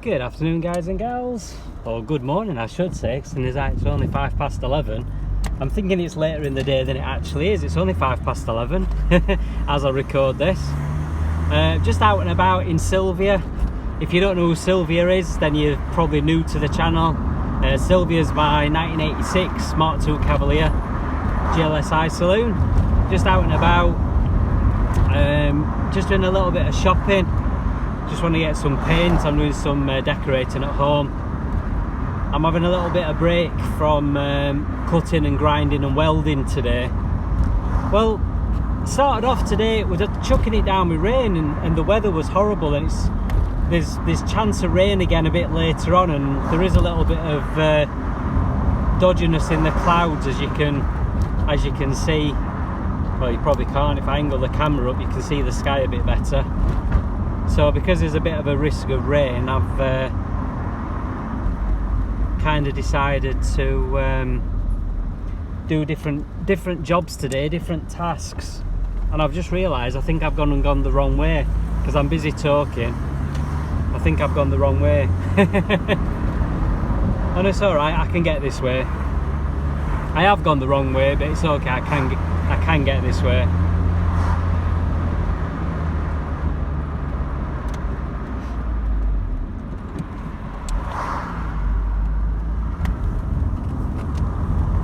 Good afternoon, guys and gals, or good morning I should say, since it's only 11:05. I'm thinking it's later in the day than it actually is. It's only 11:05 as I record this. Just out and about in Silvia. If you don't know who Silvia is, then you're probably new to the channel. Silvia's my 1986 Mark II Cavalier GLSI saloon. Just out and about, just doing a little bit of shopping. Just want to get some paint. I'm doing some decorating at home. I'm having a little bit of break from cutting and grinding and welding today. Well, started off today with chucking it down with rain, and the weather was horrible, and there's chance of rain again a bit later on, and there is a little bit of dodginess in the clouds, as you can see. Well, you probably can't. If I angle the camera up, you can see the sky a bit better. So because there's a bit of a risk of rain, I've kind of decided to do different jobs today, different tasks. And I've just realised I think I've gone the wrong way, because I'm busy talking. I think I've gone the wrong way. And it's alright, I can get this way. I have gone the wrong way, but it's okay, I can get this way.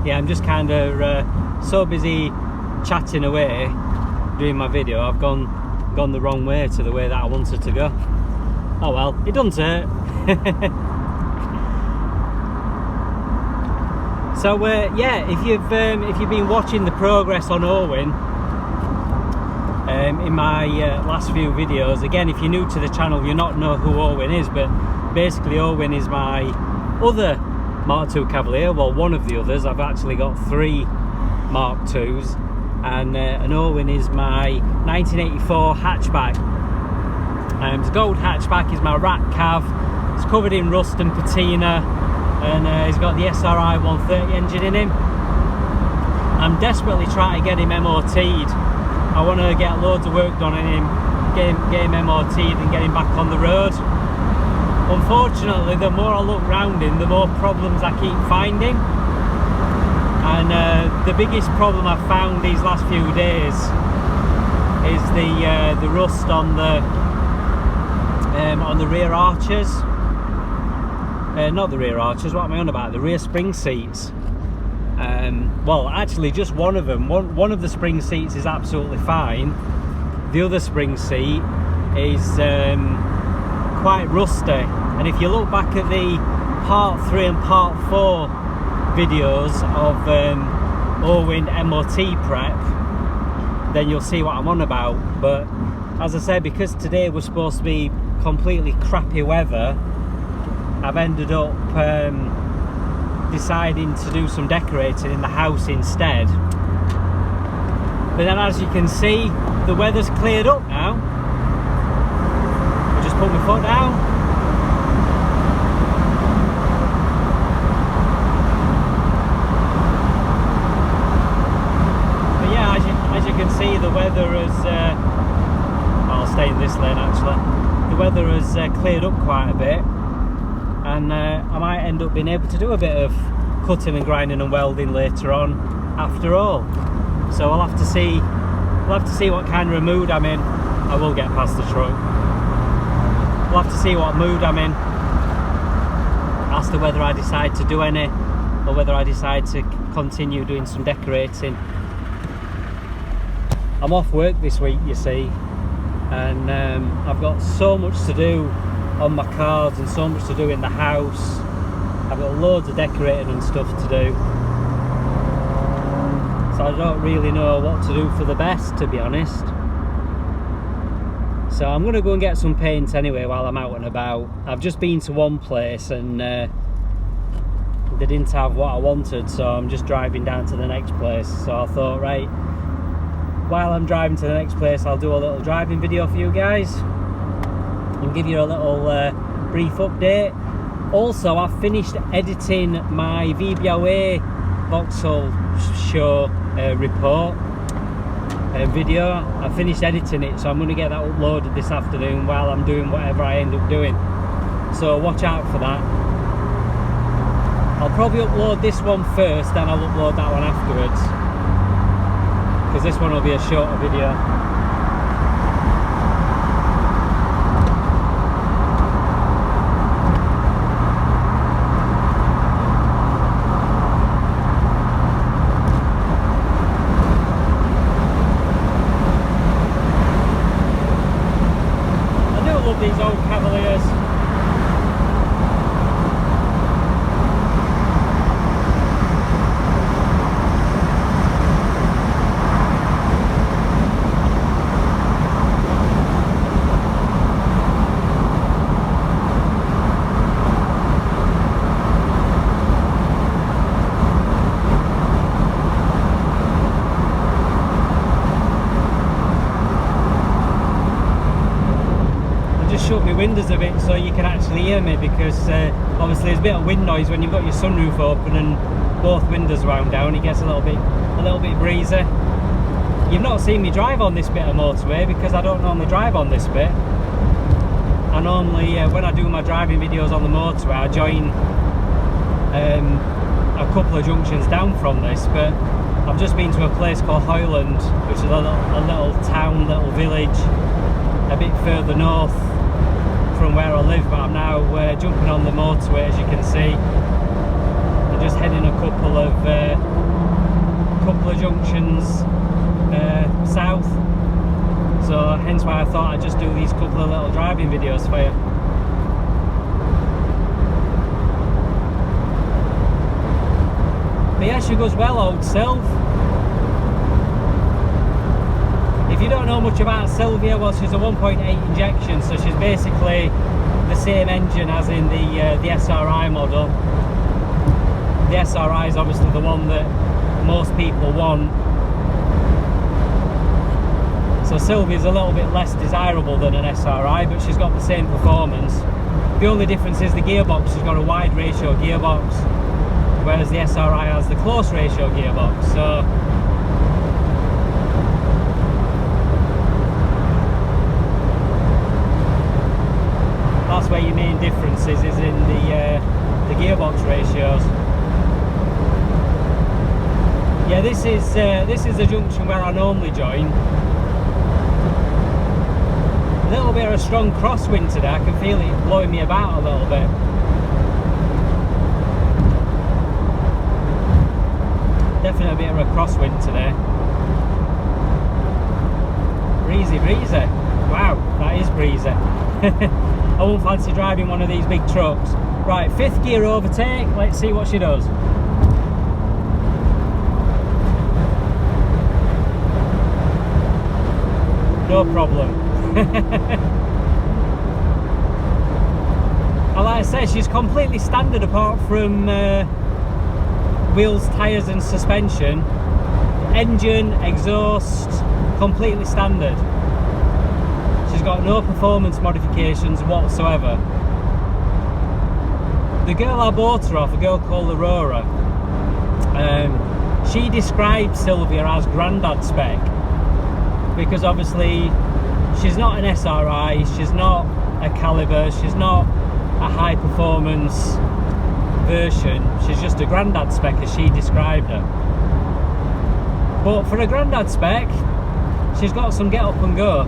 Yeah, I'm just kind of so busy chatting away, doing my video, I've gone the wrong way to the way that I wanted to go. Oh well, it doesn't hurt. So yeah, if you've been watching the progress on Owen in my last few videos, again, if you're new to the channel, you'll not know who Owen is, but basically Owen is my other Mark II Cavalier. Well, one of the others. I've actually got 3 Mark IIs, and Owen is my 1984 hatchback. The gold hatchback is my rat cav. It's covered in rust and patina, and he's got the SRI 130 engine in him. I'm desperately trying to get him MOT'd. I want to get loads of work done on him, get him MOT'd and get him back on the road. Unfortunately, the more I look round him, the more problems I keep finding. And the biggest problem I've found these last few days is the rust on the rear arches. Not the rear arches, what am I on about? The rear spring seats. Well, actually just one of them. One of the spring seats is absolutely fine. The other spring seat is quite rusty. And if you look back at the part 3 and part 4 videos of Owen MOT prep, then you'll see what I'm on about. But as I said, because today was supposed to be completely crappy weather, I've ended up deciding to do some decorating in the house instead. But then, as you can see, the weather's cleared up now. I just put my foot down. As you can see, the weather has I'll stay in this lane actually. The weather has cleared up quite a bit, and I might end up being able to do a bit of cutting and grinding and welding later on after all. So I'll have to see what kind of a mood I'm in. I will get past the truck. We'll have to see what mood I'm in as to whether I decide to do any, or whether I decide to continue doing some decorating. I'm off work this week, you see, and I've got so much to do on my cards and so much to do in the house. I've got loads of decorating and stuff to do, so I don't really know what to do for the best, to be honest. So I'm going to go and get some paint anyway while I'm out and about. I've just been to one place and they didn't have what I wanted, so I'm just driving down to the next place. So I thought, right, while I'm driving to the next place, I'll do a little driving video for you guys and give you a little brief update. Also, I've finished editing my VBOA Vauxhall show report video. I finished editing it, so I'm going to get that uploaded this afternoon while I'm doing whatever I end up doing. so watch out for that. I'll probably upload this one first, then I'll upload that one afterwards, because this one will be a shorter video. These old Cavaliers. Shut my windows a bit so you can actually hear me, because obviously there's a bit of wind noise when you've got your sunroof open and both windows wound down. It gets a little bit breezy. You've not seen me drive on this bit of motorway because I don't normally drive on this bit. I normally, when I do my driving videos on the motorway, I join a couple of junctions down from this, but I've just been to a place called Hoyland, which is a little town, little village, a bit further north from where I live, but I'm now jumping on the motorway, as you can see. I'm just heading a couple of junctions south, so hence why I thought I'd just do these couple of little driving videos for you. But yeah, she goes well, old Silv. If you don't know much about Silvia, well, she's a 1.8 injection, so she's basically the same engine as in the SRI model. The SRI is obviously the one that most people want. So Silvia's a little bit less desirable than an SRI, but she's got the same performance. The only difference is the gearbox. She's got a wide ratio gearbox, whereas the SRI has the close ratio gearbox. So that's where your main difference is in the gearbox ratios. Yeah, this is the junction where I normally join. A little bit of a strong crosswind today. I can feel it blowing me about a little bit. Definitely a bit of a crosswind today. Breezy, breezy. Wow, that is breezy. I won't fancy driving one of these big trucks. Right, 5th gear overtake. Let's see what she does. No problem. And like I said, she's completely standard apart from wheels, tyres and suspension. Engine, exhaust, completely standard. She's got no performance modifications whatsoever. The girl I bought her off, a girl called Aurora, she described Silvia as granddad spec, because obviously she's not an SRI, she's not a caliber, she's not a high performance version, she's just a granddad spec as she described her. But for a granddad spec, she's got some get up and go.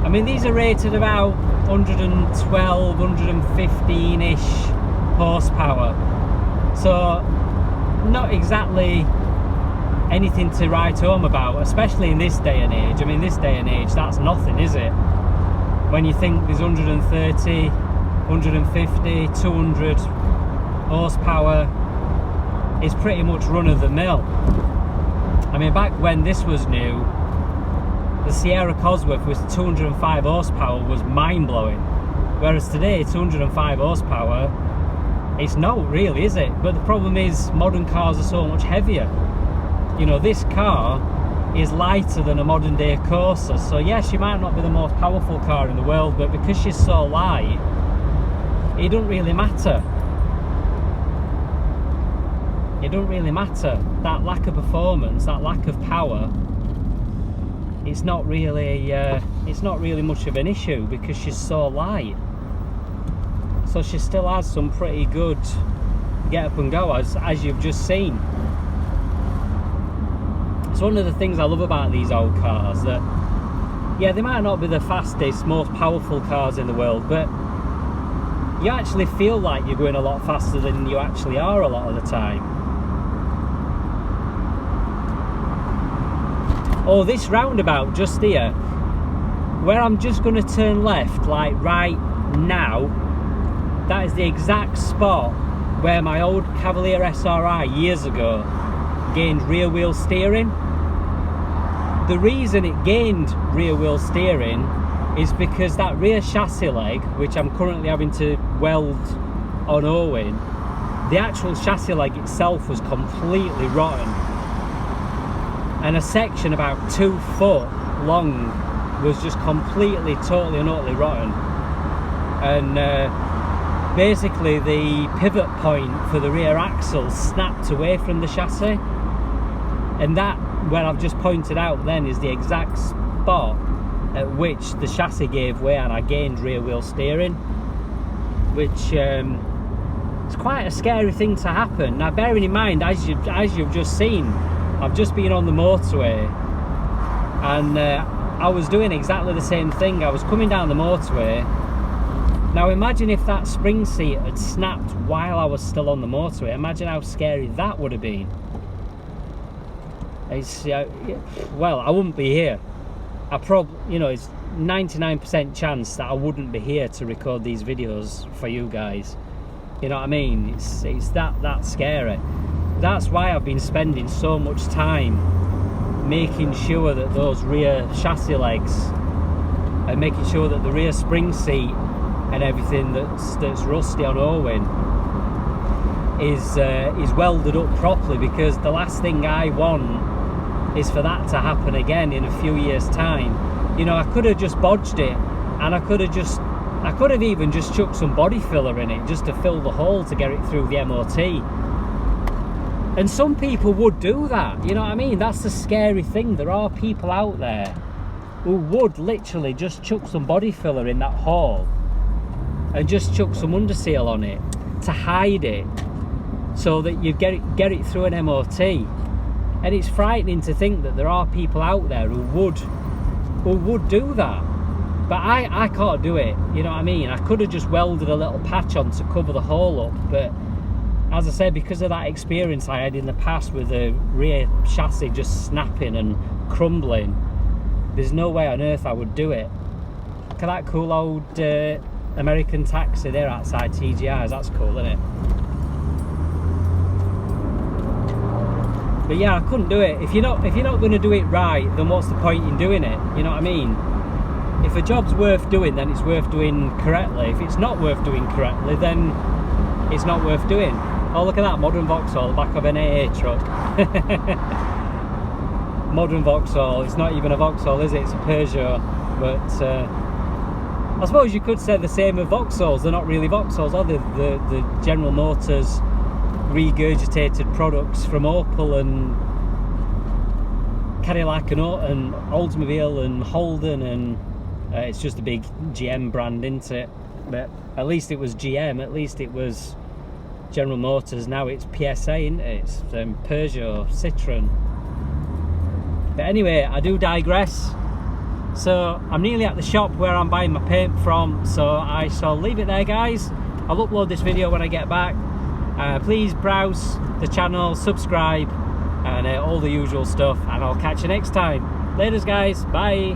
I mean, these are rated about 112, 115-ish horsepower. So, not exactly anything to write home about, especially in this day and age. I mean, this day and age, that's nothing, is it? When you think there's 130, 150, 200 horsepower, is pretty much run-of-the-mill. I mean, back when this was new, the Sierra Cosworth with 205 horsepower was mind-blowing, whereas today 205 horsepower, it's not really, is it? But the problem is modern cars are so much heavier. You know, this car is lighter than a modern day Corsa, so yeah, she might not be the most powerful car in the world, but because she's so light, it doesn't really matter. It doesn't really matter. That lack of performance, that lack of power, it's not really much of an issue because she's so light. so she still has some pretty good get up and go, as you've just seen. It's one of the things I love about these old cars, that yeah, they might not be the fastest, most powerful cars in the world, but you actually feel like you're going a lot faster than you actually are a lot of the time. Oh, this roundabout just here, where I'm just going to turn left, like right now, that is the exact spot where my old Cavalier SRI years ago gained rear wheel steering. The reason it gained rear wheel steering is because that rear chassis leg, which I'm currently having to weld on Owen, the actual chassis leg itself was completely rotten, and a section about 2 foot long was just completely, totally and utterly rotten. And basically the pivot point for the rear axle snapped away from the chassis, and that, where I've just pointed out then, is the exact spot at which the chassis gave way and I gained rear wheel steering, which it's quite a scary thing to happen. Now, bearing in mind, as you've just seen, I've just been on the motorway, and I was doing exactly the same thing. I was coming down the motorway. Now imagine if that spring seat had snapped while I was still on the motorway. Imagine how scary that would have been. It's well, I wouldn't be here. I probably, you know, it's 99% chance that I wouldn't be here to record these videos for you guys. You know what I mean? It's that scary. That's why I've been spending so much time making sure that those rear chassis legs, and making sure that the rear spring seat and everything that's rusty on Owen is welded up properly, because the last thing I want is for that to happen again in a few years' time. You know, I could have just bodged it, and I could have even just chucked some body filler in it just to fill the hole to get it through the MOT. And some people would do that, you know what I mean? That's the scary thing. There are people out there who would literally just chuck some body filler in that hole and just chuck some underseal on it to hide it, so that you get it through an MOT. And it's frightening to think that there are people out there who would do that. But I can't do it, you know what I mean? I could have just welded a little patch on to cover the hole up, but as I said, because of that experience I had in the past with the rear chassis just snapping and crumbling, there's no way on earth I would do it. Look at that cool old American taxi there outside TGI's. That's cool, isn't it? But yeah, I couldn't do it. If you're not going to do it right, then what's the point in doing it? You know what I mean? If a job's worth doing, then it's worth doing correctly. If it's not worth doing correctly, then it's not worth doing. Oh, look at that modern Vauxhall, the back of an AA truck. Modern Vauxhall. It's not even a Vauxhall, is it? It's a Peugeot. But I suppose you could say the same of Vauxhalls. They're not really Vauxhalls, are they? The General Motors regurgitated products from Opel and Cadillac and Oldsmobile and Holden, and it's just a big GM brand, isn't it? But at least it was GM, at least it was General Motors. Now it's PSA, isn't it? It's Peugeot, Citroen. But anyway, I do digress. So I'm nearly at the shop where I'm buying my paint from, so I shall leave it there, guys. I'll upload this video when I get back. Please browse the channel, subscribe, and all the usual stuff, and I'll catch you next time. Laters, guys. Bye.